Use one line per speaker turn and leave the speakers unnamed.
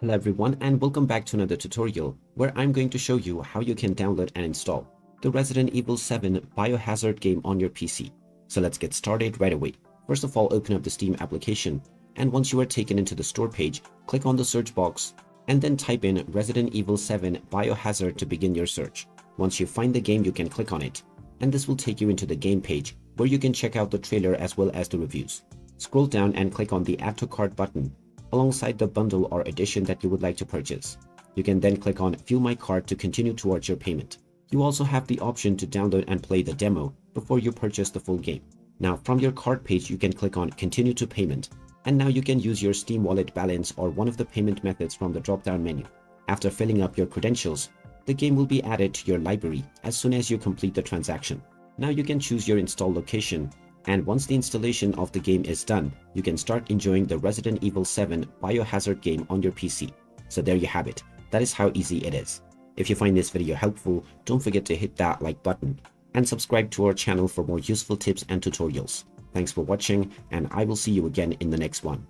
Hello everyone and welcome back to another tutorial where I'm going to show you how you can download and install the Resident Evil 7 Biohazard game on your PC. So let's get started right away. First of all, open up the Steam application, and once you are taken into the store page, click on the search box and then type in Resident Evil 7 Biohazard to begin your search. Once you find the game, you can click on it, and this will take you into the game page where you can check out the trailer as well as the reviews. Scroll down and click on the Add to Cart button alongside the bundle or edition that you would like to purchase. You can then click on View My Cart to continue towards your payment. You also have the option to download and play the demo before you purchase the full game. Now from your cart page, you can click on Continue to Payment, and now you can use your Steam wallet balance or one of the payment methods from the drop-down menu. After filling up your credentials, the game will be added to your library as soon as you complete the transaction. Now you can choose your install location, and once the installation of the game is done, you can start enjoying the Resident Evil 7 Biohazard game on your PC. So there you have it. That is how easy it is. If you find this video helpful, don't forget to hit that like button and subscribe to our channel for more useful tips and tutorials. Thanks for watching, and I will see you again in the next one.